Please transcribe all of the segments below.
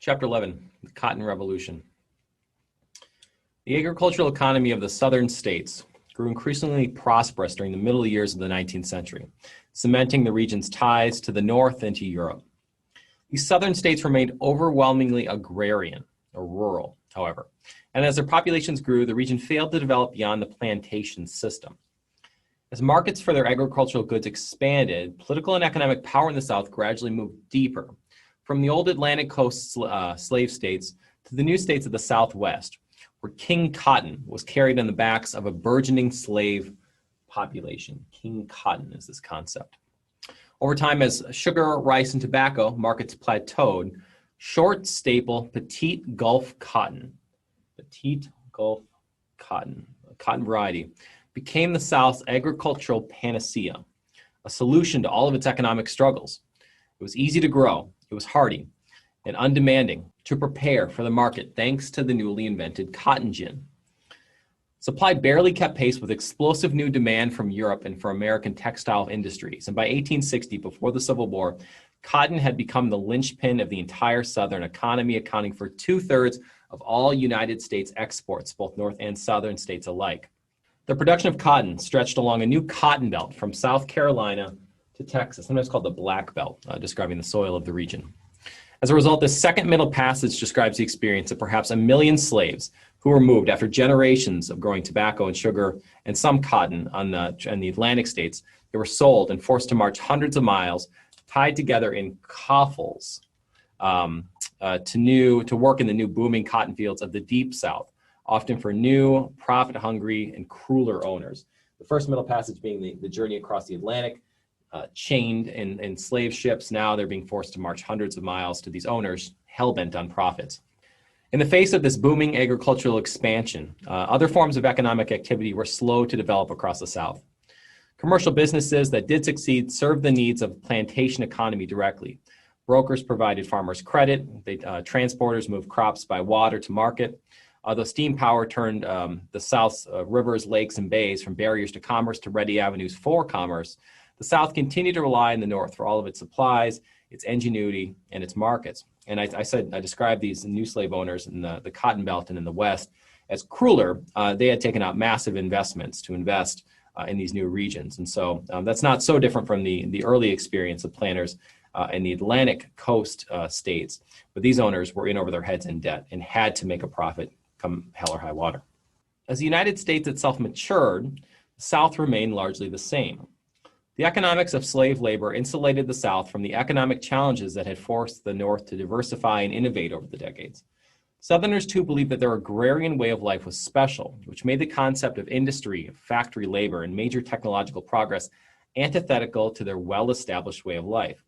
Chapter 11, the Cotton Revolution. The agricultural economy of the southern states grew increasingly prosperous during the middle years of the 19th century, cementing the region's ties to the north and to Europe. These southern states remained overwhelmingly agrarian, or rural, however, and as their populations grew, the region failed to develop beyond the plantation system. As markets for their agricultural goods expanded, political and economic power in the South gradually moved deeper, from the old Atlantic coast slave states to the new states of the Southwest, where King Cotton was carried on the backs of a burgeoning slave population. King Cotton is this concept. Over time, as sugar, rice, and tobacco markets plateaued, short staple petite Gulf cotton, cotton variety, became the South's agricultural panacea, a solution to all of its economic struggles. It was easy to grow, it was hardy, and undemanding to prepare for the market thanks to the newly invented cotton gin. Supply barely kept pace with explosive new demand from Europe and for American textile industries. And by 1860, before the Civil War, cotton had become the linchpin of the entire Southern economy, accounting for 2/3 of all United States exports, both North and Southern states alike. The production of cotton stretched along a new cotton belt from South Carolina to Texas, sometimes called the Black Belt, describing the soil of the region. As a result, this second middle passage describes the experience of perhaps 1 million slaves who were moved after generations of growing tobacco and sugar and some cotton in the Atlantic states. They were sold and forced to march hundreds of miles, tied together in coffles, to work in the new booming cotton fields of the Deep South, often for new, profit-hungry, and crueler owners. The first middle passage being the journey across the Atlantic, chained in slave ships. Now they're being forced to march hundreds of miles to these owners, hell-bent on profits. In the face of this booming agricultural expansion, other forms of economic activity were slow to develop across the South. Commercial businesses that did succeed served the needs of plantation economy directly. Brokers provided farmers credit. Transporters moved crops by water to market. Although steam power turned the South's rivers, lakes, and bays from barriers to commerce to ready avenues for commerce, the South continued to rely on the North for all of its supplies, its ingenuity, and its markets. And I described these new slave owners in the Cotton Belt and in the West as crueler. They had taken out massive investments to invest in these new regions. And so that's not so different from the early experience of planters in the Atlantic coast states. But these owners were in over their heads in debt and had to make a profit come hell or high water. As the United States itself matured, the South remained largely the same. The economics of slave labor insulated the South from the economic challenges that had forced the North to diversify and innovate over the decades. Southerners, too, believed that their agrarian way of life was special, which made the concept of industry, factory labor, and major technological progress antithetical to their well-established way of life.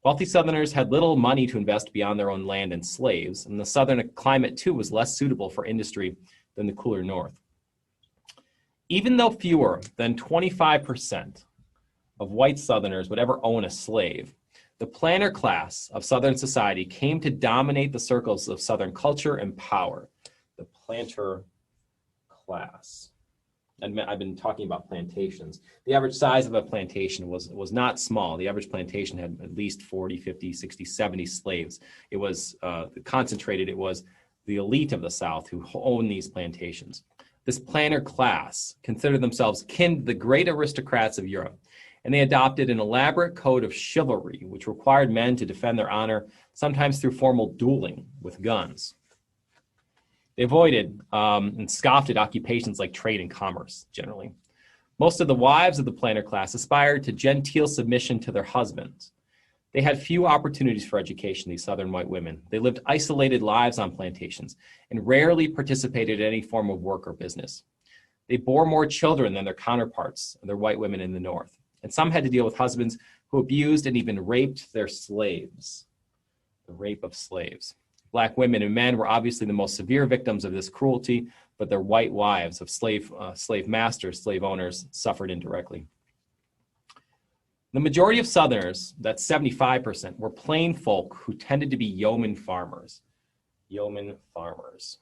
Wealthy Southerners had little money to invest beyond their own land and slaves, and the Southern climate, too, was less suitable for industry than the cooler North. Even though fewer than 25% of white Southerners would ever own a slave, the planter class of Southern society came to dominate the circles of Southern culture and power. The planter class. And I've been talking about plantations. The average size of a plantation was not small. The average plantation had at least 40, 50, 60, 70 slaves. It was concentrated. It was the elite of the South who owned these plantations. This planter class considered themselves kin to the great aristocrats of Europe, and they adopted an elaborate code of chivalry, which required men to defend their honor, sometimes through formal dueling with guns. They avoided and scoffed at occupations like trade and commerce, generally. Most of the wives of the planter class aspired to genteel submission to their husbands. They had few opportunities for education, these Southern white women. They lived isolated lives on plantations and rarely participated in any form of work or business. They bore more children than their counterparts, their white women in the North. And some had to deal with husbands who abused and even raped their slaves. The rape of slaves. Black women and men were obviously the most severe victims of this cruelty, but their white wives of slave masters, slave owners, suffered indirectly. The majority of Southerners, that's 75%, were plain folk who tended to be yeoman farmers. Yeoman farmers.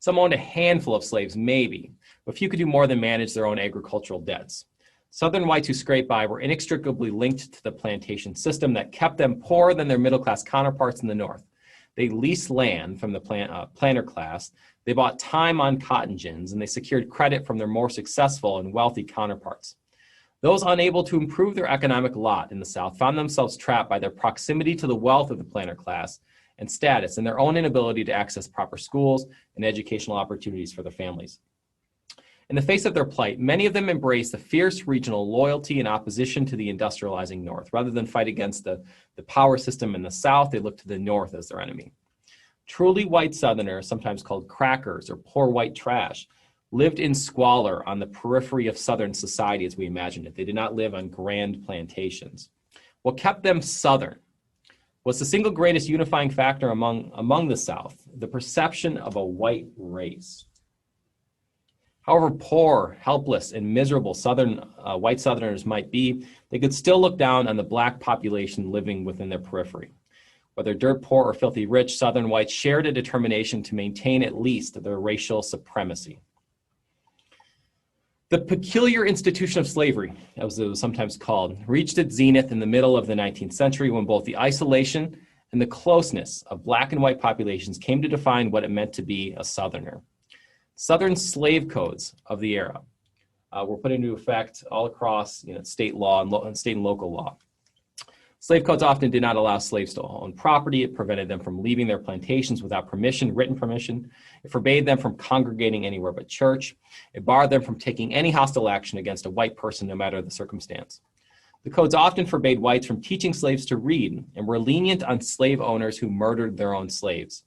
Some owned a handful of slaves, maybe, but few could do more than manage their own agricultural debts. Southern whites who scraped by were inextricably linked to the plantation system that kept them poorer than their middle-class counterparts in the North. They leased land from the planter class. They bought time on cotton gins, and they secured credit from their more successful and wealthy counterparts. Those unable to improve their economic lot in the South found themselves trapped by their proximity to the wealth of the planter class and status and their own inability to access proper schools and educational opportunities for their families. In the face of their plight, many of them embraced the fierce regional loyalty and opposition to the industrializing North. Rather than fight against the power system in the South, they looked to the North as their enemy. Truly white Southerners, sometimes called crackers or poor white trash, lived in squalor on the periphery of Southern society as we imagined it. They did not live on grand plantations. What kept them Southern was the single greatest unifying factor among the South, the perception of a white race. However poor, helpless, and miserable white Southerners might be, they could still look down on the black population living within their periphery. Whether dirt poor or filthy rich, Southern whites shared a determination to maintain at least their racial supremacy. The peculiar institution of slavery, as it was sometimes called, reached its zenith in the middle of the 19th century when both the isolation and the closeness of black and white populations came to define what it meant to be a Southerner. Southern slave codes of the era were put into effect all across state law and state and local law. Slave codes often did not allow slaves to own property. It prevented them from leaving their plantations without permission, written permission. It forbade them from congregating anywhere but church. It barred them from taking any hostile action against a white person, no matter the circumstance. The codes often forbade whites from teaching slaves to read and were lenient on slave owners who murdered their own slaves.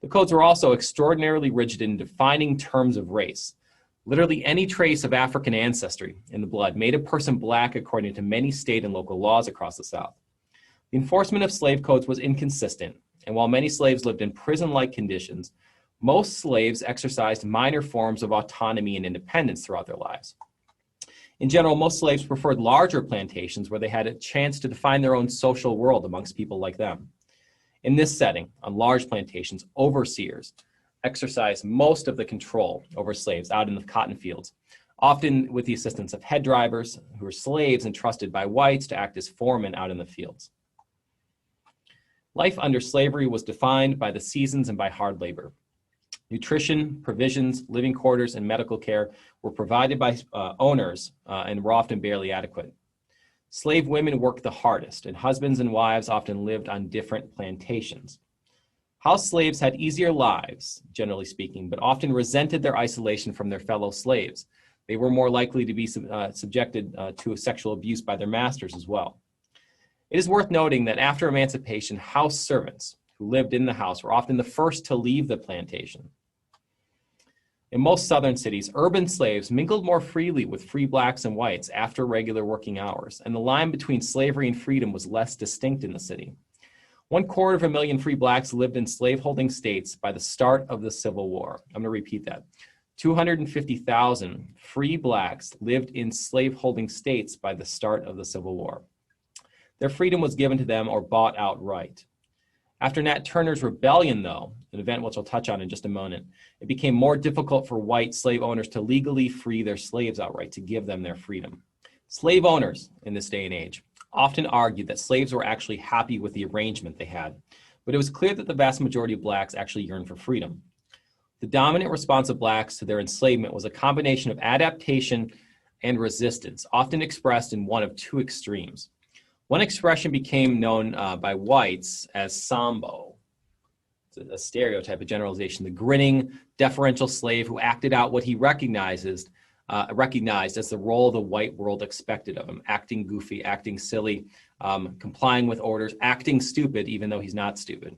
The codes were also extraordinarily rigid in defining terms of race. Literally any trace of African ancestry in the blood made a person black according to many state and local laws across the South. The enforcement of slave codes was inconsistent, and while many slaves lived in prison-like conditions, most slaves exercised minor forms of autonomy and independence throughout their lives. In general, most slaves preferred larger plantations where they had a chance to define their own social world amongst people like them. In this setting, on large plantations, overseers exercised most of the control over slaves out in the cotton fields, often with the assistance of head drivers who were slaves entrusted by whites to act as foremen out in the fields. Life under slavery was defined by the seasons and by hard labor. Nutrition, provisions, living quarters, and medical care were provided by owners and were often barely adequate. Slave women worked the hardest, and husbands and wives often lived on different plantations. House slaves had easier lives, generally speaking, but often resented their isolation from their fellow slaves. They were more likely to be subjected to sexual abuse by their masters as well. It is worth noting that after emancipation, house servants who lived in the house were often the first to leave the plantation. In most Southern cities, urban slaves mingled more freely with free blacks and whites after regular working hours, and the line between slavery and freedom was less distinct in the city. 250,000 free blacks lived in slaveholding states by the start of the Civil War. I'm going to repeat that. 250,000 free blacks lived in slaveholding states by the start of the Civil War. Their freedom was given to them or bought outright. After Nat Turner's rebellion, though, an event which I'll touch on in just a moment, it became more difficult for white slave owners to legally free their slaves outright, to give them their freedom. Slave owners in this day and age often argued that slaves were actually happy with the arrangement they had, but it was clear that the vast majority of blacks actually yearned for freedom. The dominant response of blacks to their enslavement was a combination of adaptation and resistance, often expressed in one of two extremes. One expression became known by whites as sambo. It's a stereotype, a generalization, the grinning, deferential slave who acted out what he recognized as the role the white world expected of him, acting goofy, acting silly, complying with orders, acting stupid even though he's not stupid.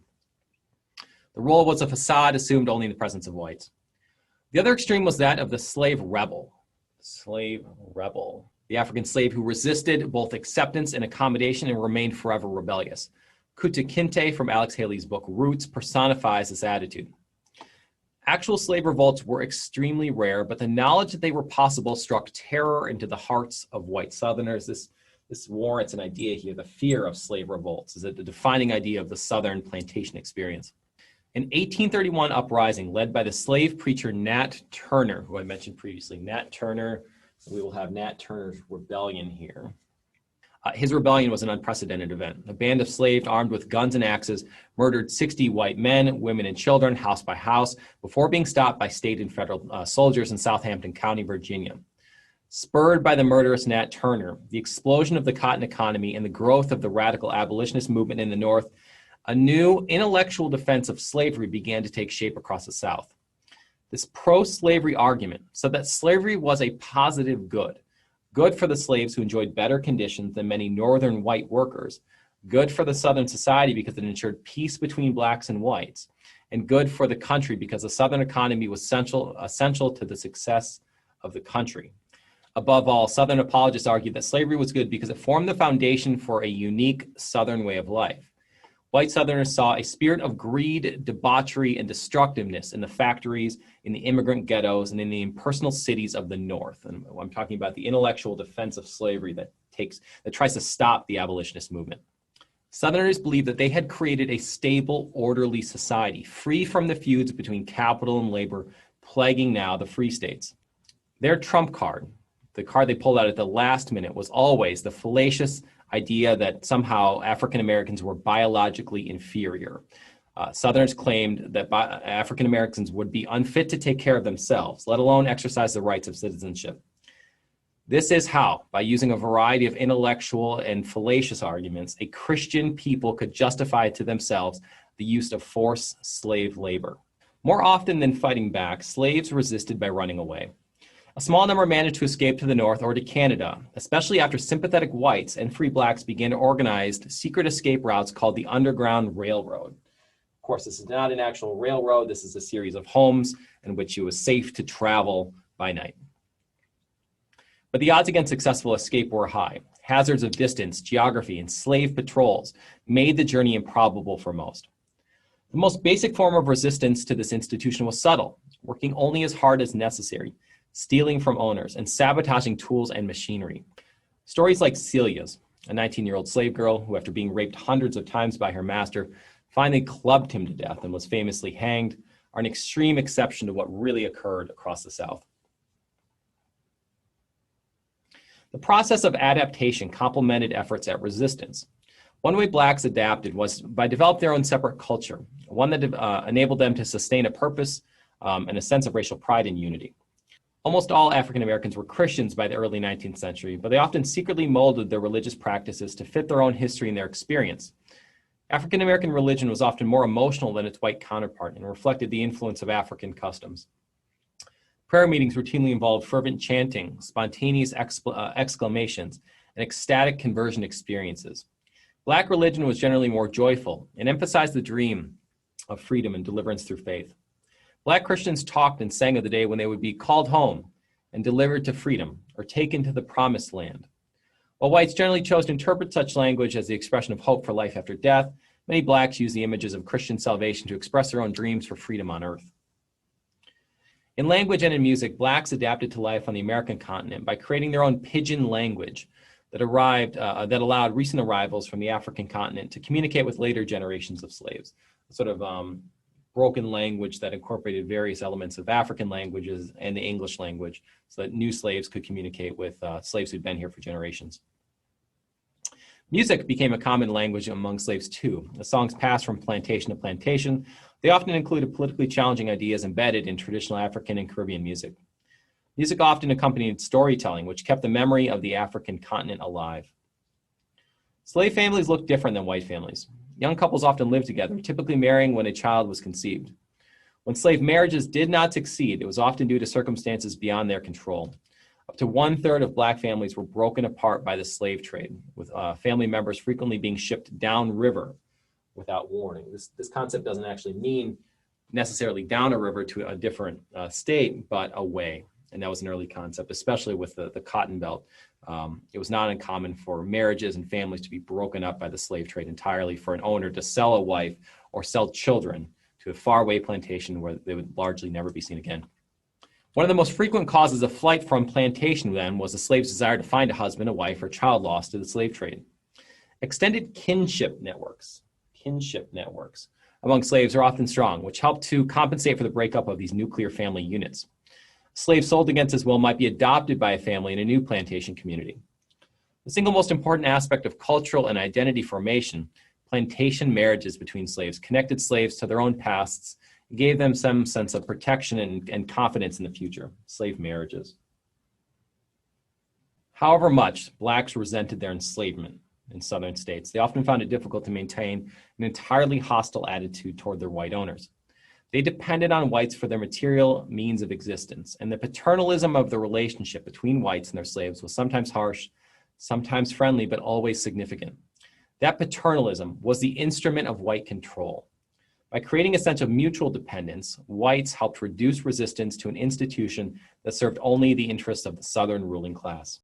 The role was a facade assumed only in the presence of whites. The other extreme was that of the slave rebel. The African slave who resisted both acceptance and accommodation and remained forever rebellious. Kunta Kinte from Alex Haley's book Roots personifies this attitude. Actual slave revolts were extremely rare, but the knowledge that they were possible struck terror into the hearts of white Southerners. This warrants an idea here. The fear of slave revolts is a defining idea of the Southern plantation experience. An 1831 uprising led by the slave preacher Nat Turner, who I mentioned previously. Nat Turner, we will have Nat Turner's Rebellion here. His rebellion was an unprecedented event. A band of slaves armed with guns and axes murdered 60 white men, women, and children, house by house, before being stopped by state and federal soldiers in Southampton County, Virginia. Spurred by the murderous Nat Turner, the explosion of the cotton economy, and the growth of the radical abolitionist movement in the North, a new intellectual defense of slavery began to take shape across the South. This pro-slavery argument said that slavery was a positive good for the slaves who enjoyed better conditions than many northern white workers, good for the Southern society because it ensured peace between blacks and whites, and good for the country because the Southern economy was essential to the success of the country. Above all, Southern apologists argued that slavery was good because it formed the foundation for a unique Southern way of life. White Southerners saw a spirit of greed, debauchery, and destructiveness in the factories, in the immigrant ghettos, and in the impersonal cities of the North. And I'm talking about the intellectual defense of slavery that tries to stop the abolitionist movement. Southerners believed that they had created a stable, orderly society, free from the feuds between capital and labor plaguing now the free states. Their trump card, the card they pulled out at the last minute, was always the fallacious idea that somehow African Americans were biologically inferior. Southerners claimed that African Americans would be unfit to take care of themselves, let alone exercise the rights of citizenship. This is how, by using a variety of intellectual and fallacious arguments, a Christian people could justify to themselves the use of forced slave labor. More often than fighting back, slaves resisted by running away. A small number managed to escape to the north or to Canada, especially after sympathetic whites and free blacks began to organize secret escape routes called the Underground Railroad. Of course, this is not an actual railroad. This is a series of homes in which it was safe to travel by night. But the odds against successful escape were high. Hazards of distance, geography, and slave patrols made the journey improbable for most. The most basic form of resistance to this institution was subtle, working only as hard as necessary, stealing from owners, and sabotaging tools and machinery. Stories like Celia's, a 19-year-old slave girl who, after being raped hundreds of times by her master, finally clubbed him to death and was famously hanged, are an extreme exception to what really occurred across the South. The process of adaptation complemented efforts at resistance. One way blacks adapted was by developing their own separate culture, one that enabled them to sustain a purpose and a sense of racial pride and unity. Almost all African Americans were Christians by the early 19th century, but they often secretly molded their religious practices to fit their own history and their experience. African American religion was often more emotional than its white counterpart and reflected the influence of African customs. Prayer meetings routinely involved fervent chanting, spontaneous exclamations, and ecstatic conversion experiences. Black religion was generally more joyful and emphasized the dream of freedom and deliverance through faith. Black Christians talked and sang of the day when they would be called home and delivered to freedom or taken to the promised land. While whites generally chose to interpret such language as the expression of hope for life after death, many blacks used the images of Christian salvation to express their own dreams for freedom on earth. In language and in music, blacks adapted to life on the American continent by creating their own pidgin language that allowed recent arrivals from the African continent to communicate with later generations of slaves, sort of broken language that incorporated various elements of African languages and the English language so that new slaves could communicate with slaves who'd been here for generations. Music became a common language among slaves too. The songs passed from plantation to plantation. They often included politically challenging ideas embedded in traditional African and Caribbean music. Music often accompanied storytelling, which kept the memory of the African continent alive. Slave families looked different than white families. Young couples often lived together, typically marrying when a child was conceived. When slave marriages did not succeed, it was often due to circumstances beyond their control. Up to 1/3 of black families were broken apart by the slave trade, with family members frequently being shipped downriver without warning. This concept doesn't actually mean necessarily down a river to a different state, but away. And that was an early concept, especially with the Cotton Belt. It was not uncommon for marriages and families to be broken up by the slave trade entirely, for an owner to sell a wife or sell children to a faraway plantation where they would largely never be seen again. One of the most frequent causes of flight from plantation then was the slave's desire to find a husband, a wife, or child lost to the slave trade. Extended kinship networks among slaves are often strong, which help to compensate for the breakup of these nuclear family units. Slaves sold against his will might be adopted by a family in a new plantation community. The single most important aspect of cultural and identity formation, plantation marriages between slaves, connected slaves to their own pasts, gave them some sense of protection and confidence in the future, slave marriages. However much blacks resented their enslavement in southern states, they often found it difficult to maintain an entirely hostile attitude toward their white owners. They depended on whites for their material means of existence, and the paternalism of the relationship between whites and their slaves was sometimes harsh, sometimes friendly, but always significant. That paternalism was the instrument of white control. By creating a sense of mutual dependence, whites helped reduce resistance to an institution that served only the interests of the Southern ruling class.